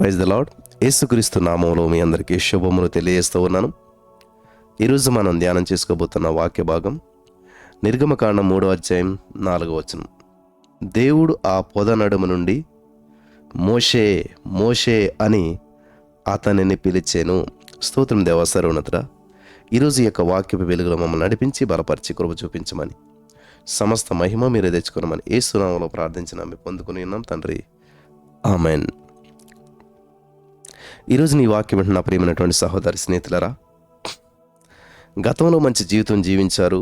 Praise the lord. యేసుక్రీస్తు నామములో మీ అందరికీ శుభములు తెలియజేస్తూ ఉన్నాను. ఈరోజు మనం ధ్యానం చేసుకోబోతున్న వాక్య భాగం నిర్గమకాండం 3వ అధ్యాయం 4వ వచనం. దేవుడు ఆ పొద నడుము నుండి మోషే మోషే అని అతనిని పిలిచెను. స్తోత్రం దేవా సర్వోన్నతుడా. ఈరోజు ఈ యొక్క వాక్యపు వెలుగులో మమ్మల్ని నడిపించి బలపరిచి కృప చూపించమని, సమస్త మహిమ మీరే తెచ్చుకోనమని యేసు నామములో ప్రార్థించిన మేము పొందుకుని ఉన్నాం తండ్రి, ఆమెన్. ఈరోజు నీ వాక్యం వింటున్న ప్రియమైనటువంటి సహోదరి స్నేహితులరా, గతంలో మంచి జీవితం జీవించారు.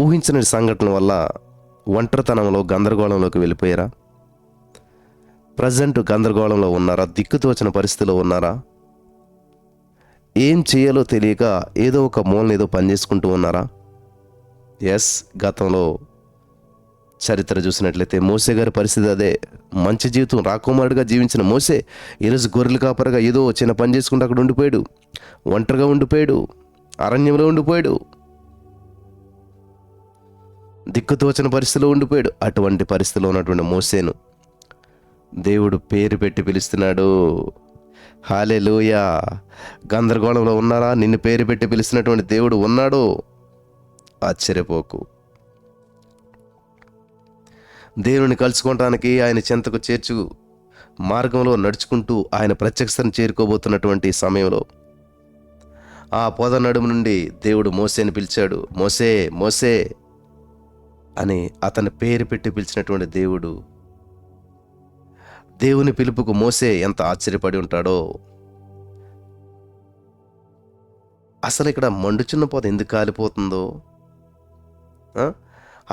ఊహించని సంఘటనల వల్ల ఒంటరితనంలో గందరగోళంలోకి వెళ్ళిపోయారా? ప్రజెంట్ గందరగోళంలో ఉన్నారా? దిక్కుతోచిన పరిస్థితిలో ఉన్నారా? ఏం చేయాలో తెలియక ఏదో ఒక మూలన ఏదో పని చేసుకుంటూ ఉన్నారా? ఎస్, గతంలో చరిత్ర చూసినట్లయితే మోసే గారి పరిస్థితి అదే. మంచి జీవితం రాకుమారుడిగా జీవించిన మోసే ఈరోజు గొర్రెల కాపరిగా ఏదో చిన్న పని చేసుకుంటూ అక్కడ ఉండిపోయాడు. ఒంటరిగా ఉండిపోయాడు, అరణ్యంలో ఉండిపోయాడు, దిక్కుతోచిన పరిస్థితిలో ఉండిపోయాడు. అటువంటి పరిస్థితిలో ఉన్నటువంటి మోసేను దేవుడు పేరు పెట్టి పిలుస్తున్నాడు. హల్లెలూయా. గందరగోళంలో ఉన్నారా? నిన్ను పేరు పెట్టి పిలుస్తున్నటువంటి దేవుడు ఉన్నాడు. ఆశ్చర్యపోకు. దేవుని కలుసుకోవటానికి ఆయన చెంతకు చేర్చు మార్గంలో నడుచుకుంటూ ఆయన ప్రత్యక్షతను చేరుకోబోతున్నటువంటి సమయంలో ఆ పొద నడుము నుండి దేవుడు మోసేని పిలిచాడు. మోసే మోసే అని అతని పేరు పెట్టి పిలిచినటువంటి దేవుడు, దేవుని పిలుపుకు మోసే ఎంత ఆశ్చర్యపడి ఉంటాడో. అసలు ఇక్కడ మండుచున్న పొద ఎందుకు కాలిపోతుందో,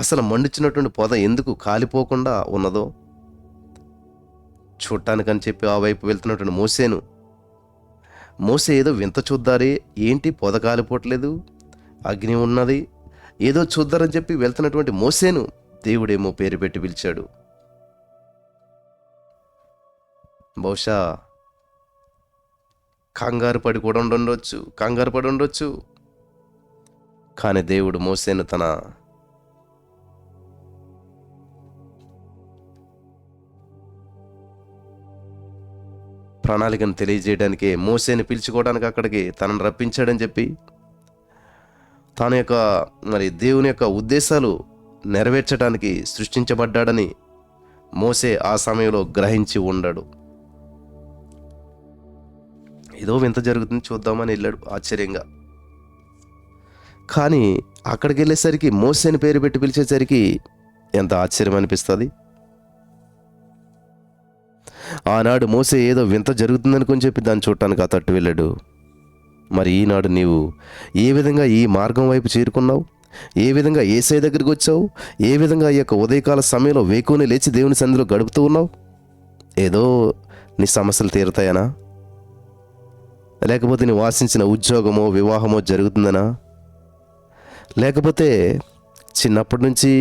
అసలు మండుచున్నటువంటి పొద ఎందుకు కాలిపోకుండా ఉన్నదో చూడటానికని చెప్పి ఆ వైపు వెళ్తున్నటువంటి మోసే ఏదో వింత చూద్దారే, ఏంటి పొద కాలిపోవట్లేదు, అగ్ని ఉన్నది, ఏదో చూద్దారని చెప్పి వెళ్తున్నటువంటి మోసేను దేవుడేమో పేరు పెట్టి పిలిచాడు. బహుశా కంగారు పడి ఉండొచ్చు. కానీ దేవుడు మోసేను తన ప్రణాళికను తెలియజేయడానికి, మోసేని పిలుచుకోవడానికి అక్కడికి తనను రప్పించాడని చెప్పి, తన యొక్క దేవుని యొక్క ఉద్దేశాలు నెరవేర్చడానికి సృష్టించబడ్డాడని మోసే ఆ సమయంలో గ్రహించి ఉండడు. ఏదో వింత జరుగుతుంది చూద్దామని వెళ్ళాడు ఆశ్చర్యంగా. కానీ అక్కడికి వెళ్ళేసరికి మోసేని పేరు పెట్టి పిలిచేసరికి ఎంత ఆశ్చర్యం అనిపిస్తుంది. ఆనాడు మోసే ఏదో వింత జరుగుతుందనుకొని చెప్పి దాన్ని చూడటానికి ఆ తట్టు వెళ్ళాడు. మరి ఈనాడు నీవు ఏ విధంగా ఈ మార్గం వైపు చేరుకున్నావు? ఏ విధంగా యేసయ్య దగ్గరికి వచ్చావు? ఏ విధంగా ఈ యొక్క ఉదయకాల సమయంలో వేకుని లేచి దేవుని సన్నిధిలో గడుపుతూ ఉన్నావు? ఏదో నీ సమస్యలు తీరుతాయనా? లేకపోతే నీ ఆశించిన ఉద్యోగమో వివాహమో జరుగుతుందనా? లేకపోతే చిన్నప్పటి నుంచి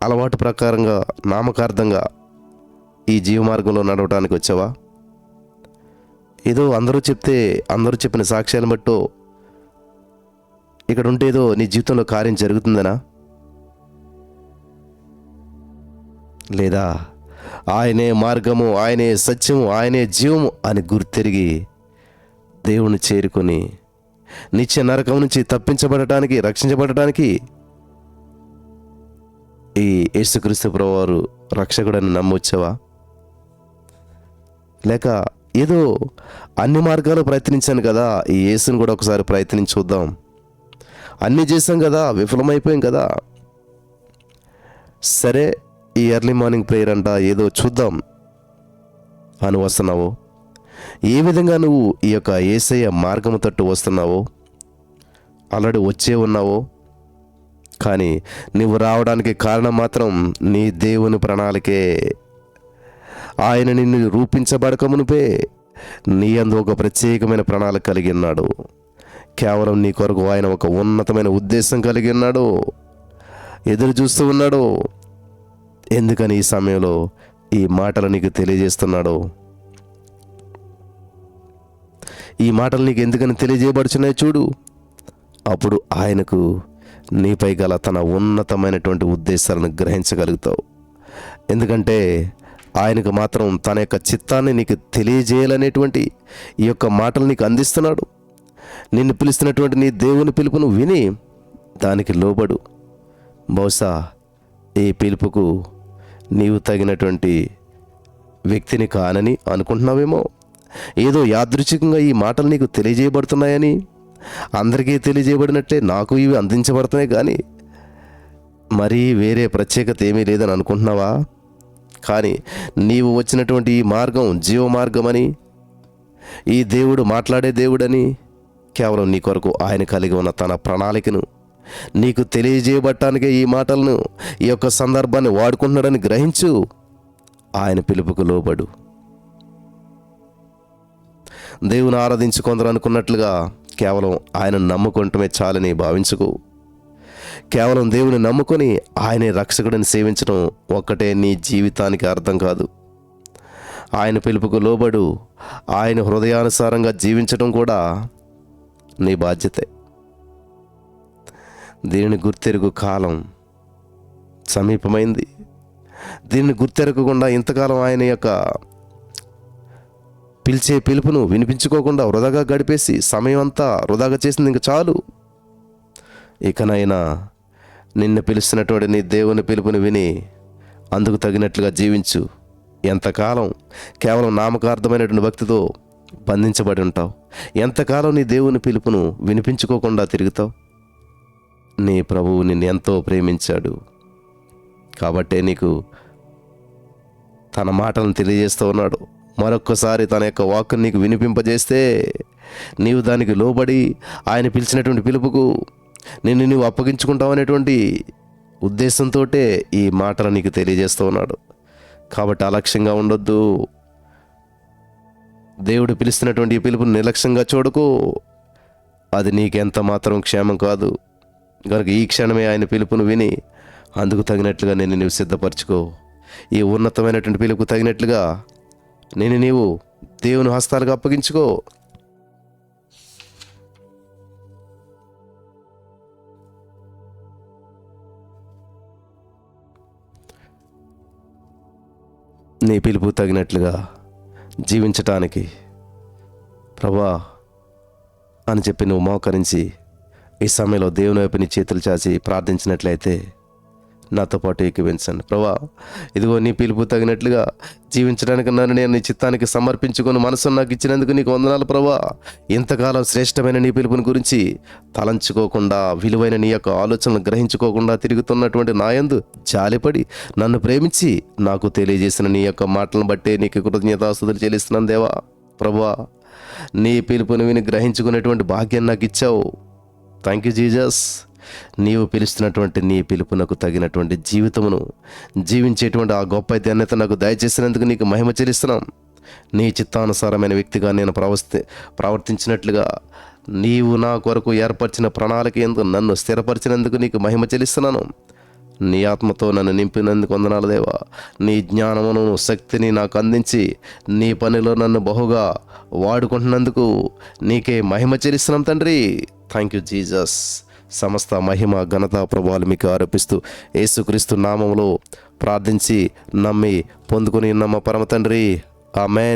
అలవాటు ప్రకారంగా నామకార్థంగా ఈ జీవ మార్గంలో నడవడానికి వచ్చావా? ఏదో అందరూ చెప్పిన సాక్ష్యాలను బట్టో ఇక్కడ ఉంటే ఏదో నీ జీవితంలో కార్యం జరుగుతుందనా? లేదా ఆయనే మార్గము, ఆయనే సత్యము, ఆయనే జీవము అని గుర్తెరిగి దేవుని చేరుకొని నిత్య నరకం నుంచి తప్పించబడటానికి, రక్షించబడటానికి ఈ యేసుక్రీస్తు ప్రభువారు రక్షకుడని నమ్మొచ్చావా? లేక ఏదో అన్ని మార్గాలు ప్రయత్నించాను కదా, ఈ యేసుని కూడా ఒకసారి ప్రయత్నించి చూద్దాం, అన్నీ చేసాం కదా, విఫలమైపోయాం కదా, సరే ఈ ఎర్లీ మార్నింగ్ ప్రేయర్ అంట ఏదో చూద్దాం అని వస్తున్నావో? ఏ విధంగా నువ్వు ఈ యొక్క యేసయ్య మార్గము తట్టు వస్తున్నావో, ఆల్రెడీ వచ్చే ఉన్నావో, కానీ నువ్వు రావడానికి కారణం మాత్రం నీ దేవుని ప్రణాళికే. ఆయన నిన్ను రూపించబడకమునుపే నీ అందు ఒక ప్రత్యేకమైన ప్రణాళిక కలిగి ఉన్నాడు. కేవలం నీ కొరకు ఆయన ఒక ఉన్నతమైన ఉద్దేశం కలిగి ఉన్నాడు, ఎదురు చూస్తూ ఉన్నాడు. ఎందుకని ఈ సమయంలో ఈ మాటలు నీకు తెలియజేస్తున్నాడు? ఈ మాటలు నీకు ఎందుకని తెలియజేయబడుచున్నాయి చూడు. అప్పుడు ఆయనకు నీపై గల తన ఉన్నతమైనటువంటి ఉద్దేశాలను గ్రహించగలుగుతావు. ఎందుకంటే ఆయనకు మాత్రం తన యొక్క చిత్తాన్ని నీకు తెలియజేయాలనేటువంటి ఈ యొక్క మాటలు నీకు అందిస్తున్నాడు. నిన్ను పిలుస్తున్నటువంటి నీ దేవుని పిలుపును విని దానికి లోబడు. బహుశా ఈ పిలుపుకు నీవు తగినటువంటి వ్యక్తిని కానని అనుకుంటున్నావేమో. ఏదో యాదృచ్ఛికంగా ఈ మాటలు నీకు తెలియజేయబడుతున్నాయని, అందరికీ తెలియజేయబడినట్లే నాకు ఇవి అందించబడుతున్నాయి కానీ మరీ వేరే ప్రత్యేకత ఏమీ లేదని అనుకుంటున్నావా? కానీ నీవు వచ్చినటువంటి ఈ మార్గం జీవ మార్గమని, ఈ దేవుడు మాట్లాడే దేవుడని, కేవలం నీ కొరకు ఆయన కలిగి ఉన్న తన ప్రణాళికను నీకు తెలియజేయబట్టానికే ఈ మాటలను, ఈ యొక్క సందర్భాన్ని వాడుకుంటున్నాడని గ్రహించు. ఆయన పిలుపుకు లోబడు. దేవుని ఆరాధించుకుందరు అనుకున్నట్లుగా కేవలం ఆయన నమ్ముకుంటమే చాలని భావించుకో. కేవలం దేవుని నమ్ముకొని ఆయనే రక్షకుడిని సేవించడం ఒక్కటే నీ జీవితానికి అర్థం కాదు. ఆయన పిలుపుకు లోబడు. ఆయన హృదయానుసారంగా జీవించడం కూడా నీ బాధ్యతే. దీనిని గుర్తెరుగు కాలం సమీపమైంది. దీనిని గుర్తెరగకుండా ఇంతకాలం ఆయన యొక్క పిలిచే పిలుపును వినిపించుకోకుండా వృధాగా గడిపేసి సమయం అంతా వృధాగా చేసింది ఇంక చాలు. ఇకనైనా నిన్ను పిలుస్తున్నటువంటి నీ దేవుని పిలుపుని విని అందుకు తగినట్లుగా జీవించు. ఎంతకాలం కేవలం నామకార్థమైనటువంటి భక్తితో బంధించబడి ఉంటావు? ఎంతకాలం నీ దేవుని పిలుపును వినిపించుకోకుండా తిరుగుతావు? నీ ప్రభువు నిన్ను ఎంతో ప్రేమించాడు కాబట్టే నీకు తన మాటలను తెలియజేస్తూ ఉన్నాడు. మరొక్కసారి తన యొక్క వాక్కును నీకు వినిపింపజేస్తే నీవు దానికి లోబడి ఆయన పిలిచినటువంటి పిలుపుకు నిన్ను నీవు అప్పగించుకుంటావనేటువంటి ఉద్దేశంతో ఈ మాటలు నీకు తెలియజేస్తూ ఉన్నాడు. కాబట్టి అలక్ష్యంగా ఉండొద్దు. దేవుడు పిలుస్తున్నటువంటి ఈ పిలుపును నిర్లక్ష్యంగా చూడకు. అది నీకెంత మాత్రం క్షేమం కాదు. కనుక ఈ క్షణమే ఆయన పిలుపును విని అందుకు తగినట్లుగా నేను నీవు సిద్ధపరచుకో. ఈ ఉన్నతమైనటువంటి పిలుపుకు తగినట్లుగా నేను నీవు దేవుని హస్తాలకు అప్పగించుకో. నీ పిలుపు తగినట్లుగా జీవించటానికి ప్రభా అని చెప్పి నువ్వు మోకరించి ఈ సమయంలో దేవుని వైపు నీ చేతులు చాచి ప్రార్థించినట్లయితే నాతో పాటు ఏకీవించండి. ప్రభా, ఇదిగో నీ పిలుపు తగినట్లుగా జీవించడానికి నన్ను నేను నీ చిత్తానికి సమర్పించుకొని మనసును నాకు ఇచ్చినందుకు నీకు వందనాలు ప్రభా. ఇంతకాలం శ్రేష్టమైన నీ పిలుపుని గురించి తలంచుకోకుండా, విలువైన నీ యొక్క ఆలోచనలు గ్రహించుకోకుండా తిరుగుతున్నటువంటి నాయందు జాలిపడి నన్ను ప్రేమించి నాకు తెలియజేసిన నీ యొక్క మాటలను బట్టే నీకు కృతజ్ఞతాస్తుతులు చెల్లిస్తున్నాను దేవా. ప్రభా, నీ పిలుపుని విని గ్రహించుకునేటువంటి భాగ్యాన్ని నాకు ఇచ్చావు. Thank you Jesus. నీవు పిలుస్తున్నటువంటి నీ పిలుపునకు తగినటువంటి జీవితమును జీవించేటువంటి ఆ గొప్ప ధన్యత నాకు దయచేసినందుకు నీకు మహిమ చెల్లిస్తున్నాం. నీ చిత్తానుసారమైన వ్యక్తిగా నేను ప్రవర్తించినట్లుగా నీవు నా కొరకు ఏర్పరిచిన ప్రణాళిక యందు నన్ను స్థిరపరిచినందుకు నీకు మహిమ చెల్లిస్తున్నాను. నీ ఆత్మతో నన్ను నింపినందుకు వందనాలు దేవా. నీ జ్ఞానమును శక్తిని నాకు అందించి నీ పనిలో నన్ను బహుగా వాడుకుంటున్నందుకు నీకే మహిమ చెల్లిస్తున్నాం తండ్రి. Thank you Jesus. సమస్త మహిమ ఘనత ప్రభావాలు మీకు ఆరోపిస్తూ యేసుక్రీస్తు నామములో ప్రార్థించి నమ్మి పొందుకుని నమ్మ పరమ తండ్రి. ఆమేన్.